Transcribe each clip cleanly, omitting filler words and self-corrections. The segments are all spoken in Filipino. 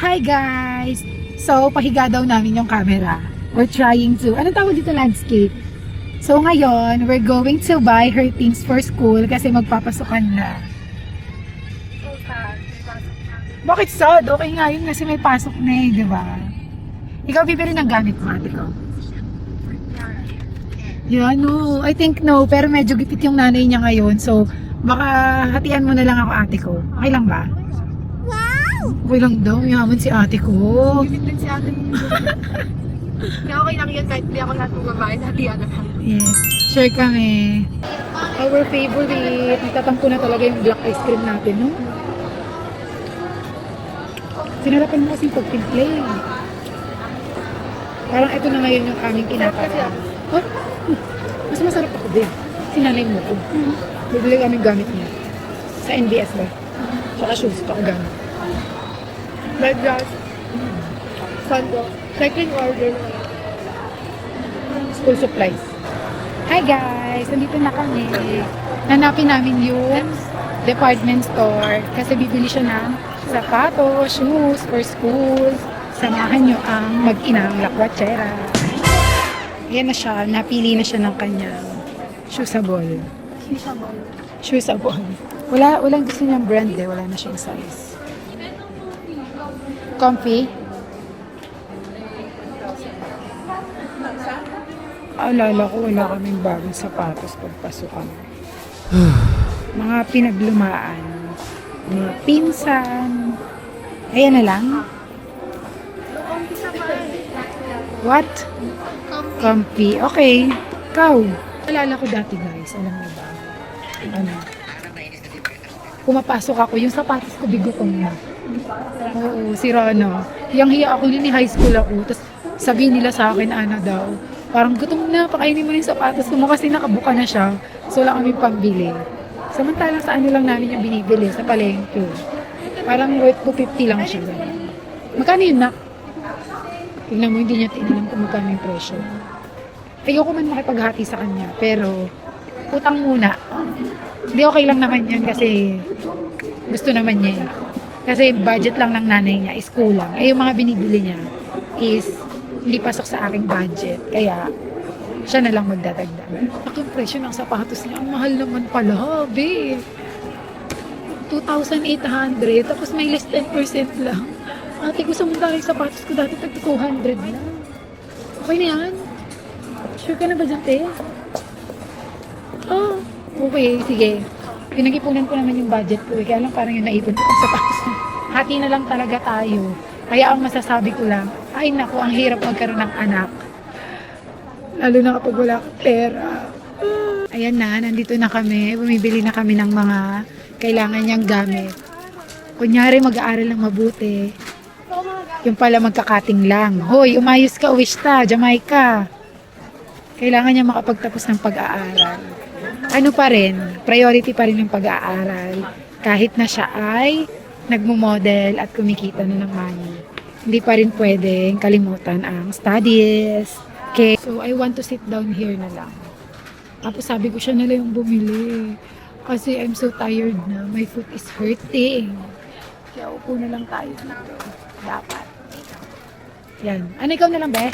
Hi guys! So, pahiga daw namin yung camera. We're trying to, anong tawag dito, landscape? So ngayon, we're going to buy her things for school kasi magpapasukan na. Bakit sad? Okay nga yun kasi may pasok na eh, di ba? Ikaw bibili ng gamit mo, ate ko? Yeah, no. I think no, pero medyo gipit yung nanay niya ngayon. So, baka hatian mo na lang ako, ate ko. Okay lang ba? Okay lang daw, yaman si ate ko. Gipit din si ate mo. Kaya okay lang yun kahit hindi ako lahat ng babae, hatian na lang. Yes, share kami. Our favorite. Nagtatampo na talaga yung black ice cream natin, no? Sinarapan mo kasing pag-timplay. Parang ito na ngayon yung aming kinakain. Oh, mas masarap ako din. Sinanay mo ko. Bibili kami gamit niya. Sa NBS ba? Saka shoes ko ako gamit. Red grass. Sando. Second order. School supplies. Hi guys! Nandito na kami. Hanapin namin yung department store kasi bibili siya ng sapatos, shoes for school. Samahan nyo ang mag-inang lakwatsera. Ayan na siya. Napili na siya ng kanyang shoesable. Shoesable. Walang gusto niyang brand eh. Wala na siyang size. Comfy? Alala ko, wala kaming bagong sapatos pagpasukan. Mga pinaglumaan. Mga pinsan. Ayan na lang. What? Comfy. Okay. Ikaw. Alala ko dati guys. Alam niyo ba? Ano? Pumapasok ako. Yung sapatos ko bigotong na. Oo, si Rana. Hiyang-hiya ako ni high school ako. Tapos sabihin nila sa akin, ano daw, parang gutom na, pakainin mo na yung sapatos mo kasi nakabuka na siya. So wala kami pambili. Samantalang sa ano lang namin yung binibili, sa palengke. Parang worth 250 lang siya. Magkano yun na? Tignan mo, hindi niya tinalam kung magkano yung presyo. Ayoko man makipaghati sa kanya, pero utang muna. Hindi okay lang naman yan kasi gusto naman niya. Kasi budget lang ng nanay niya is kulang. Eh yung mga binibili niya is hindi pasok sa aking budget. Kaya siya na lang magdadagdag. Yung presyo ng sapatos niya, ang mahal naman pala, be. 2,800, tapos may less 10% lang. Ate ko sa mundari yung sapatos ko dati tag 200 lang. Okay na yan? Sure ka na ba dyan, te? Oh, okay, sige. Pinag-ipunan ko naman yung budget ko. Kaya lang parang yung naipon ko ang sapatos. Hati na lang talaga tayo. Kaya ang masasabi ko lang, ay naku, ang hirap magkaroon ng anak. Lalo na kapag wala akong pera. Ayan na, nandito na kami. Bumibili na kami ng mga kailangan niyang gamit. Kunyari, mag-aaral ng mabuti. Yung pala magkakating lang. Hoy, umayos ka, Uwishta, Jamaica. Kailangan niya makapagtapos ng pag-aaral. Ano pa rin, priority pa rin yung pag-aaral. Kahit na siya ay nagmo-model at kumikita na ng money. Hindi pa rin pwedeng kalimutan ang studies. Okay. So, I want to sit down here na lang. Tapos sabi ko siya nila yung bumili. Kasi I'm so tired na. My foot is hurting. Kaya upo na lang tayo dito. Dapat. Yan. Ano, ikaw na lang, be?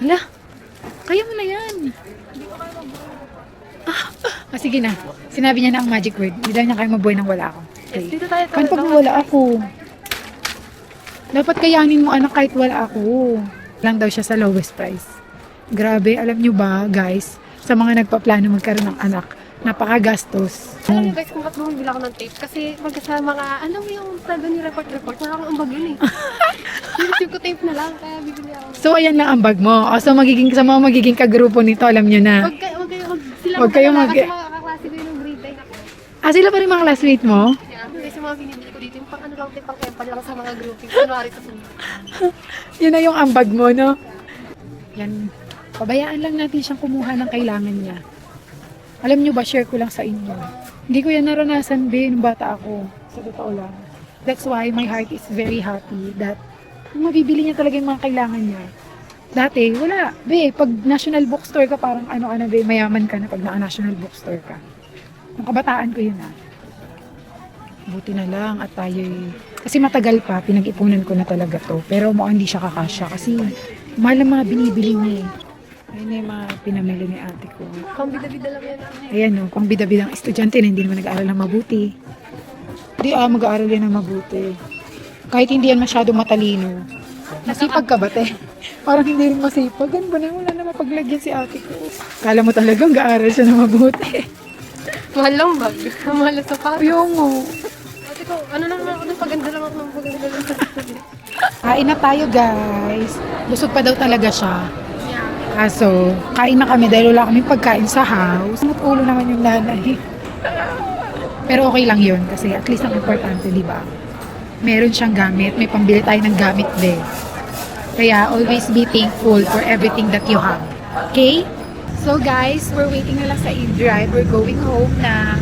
Hala. Kaya mo na yan. Sige na. Sinabi niya na ang magic word. Hindi lang niya kaya mabuhay nang wala ako. Okay. Dito tayo. Paano pag wala ako? Dapat kayanin mo anak kahit wala ako. Lang daw siya sa lowest price. Grabe, alam nyo ba guys, sa mga nagpaplano magkaroon ng anak, napakagastos. Alam niyo guys, kung ba't bumibili ako ng tape? Kasi pag sa mga, alam mo yung tago ni report, wala akong ambag yun eh. Yung ko tape na lang, kaya bibili ako. So ayan lang ang bag mo. O, so magiging, sa mga magiging kagrupo nito, alam nyo na. Huwag kayo mag- Kasi mga kaklase ko yung grade 9 ako. Sila pa rin mga classmate mo? Yeah, kasi mga binibili ko dito, yung pang ano lang tape, pang kempa lang sa mga grouping. Kunwari sa sunod. Yun na yung ambag mo, no? Yan. Pabayaan lang natin siyang kumuha ng kailangan niya. Alam nyo ba, share ko lang sa inyo. Hindi ko yan naranasan, be, nung bata ako. Sa totoo lang. That's why my heart is very happy that mabibili niya talaga yung mga kailangan niya. Dati, wala. Be, pag national bookstore ka, parang ano, be, mayaman ka na pag naka-national bookstore ka. Nung kabataan ko yun, Buti na lang at tayo kasi matagal pa, pinag-ipunan ko na talaga to. Pero mukhang hindi siya kakasya kasi mahal ang mga binibili niya eh. Ayun na yung mga pinamili ni ate ko. Pambida-bida lang yan. Ayan o, pang bida-bidang estudyante na hindi naman nag-aaral ng mabuti. Hindi mag-aaral yan ng mabuti. Kahit hindi yan masyadong matalino. Masipag ka ba, te? Parang hindi rin masipag. Gan ba na? Wala na mapaglagyan si ate ko. Kala mo talagang mag-aaral siya ng mabuti. Mahal lang bag. Mahal na sapatos. Yung Ate ko, ano lang naman ako ng paganda lang ako ng paganda lang sa kain na tayo guys. Busog pa daw talaga siya. Yeah. Kaso, kain na kami dahil wala kaming pagkain sa house. Ang ulo naman yung nanay. Pero okay lang yun kasi at least ang importante, di ba? Meron siyang gamit. May pambili tayo ng gamit din. Kaya always be thankful for everything that you have. Okay? So guys, we're waiting na lang sa e-drive. We're going home now.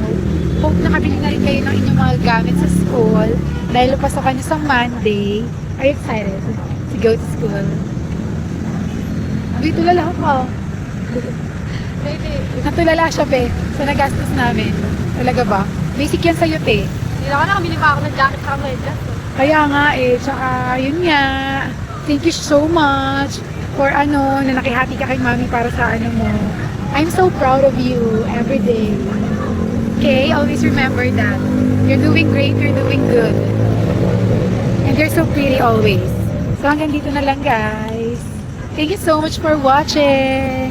Hope nakabili na rin kayo ng inyong mga gamit sa school. Dahil pasokan niyo sa Monday. Are you excited to go to school? Dito lala ako. Baby, Natulala siya, be. Sa nagastos namin. Talaga ba? Basic yan sa'yo, te. hindi na ako nakabili pa ako ng jacket sa medyas. Kaya nga eh. Tsaka, yun nga. Thank you so much for na nakihati ka kay mami para sa mo. I'm so proud of you every day. Okay? Always remember that. You're doing great. You're doing good. And you're so pretty always. So hanggang dito na lang guys. Thank you so much for watching.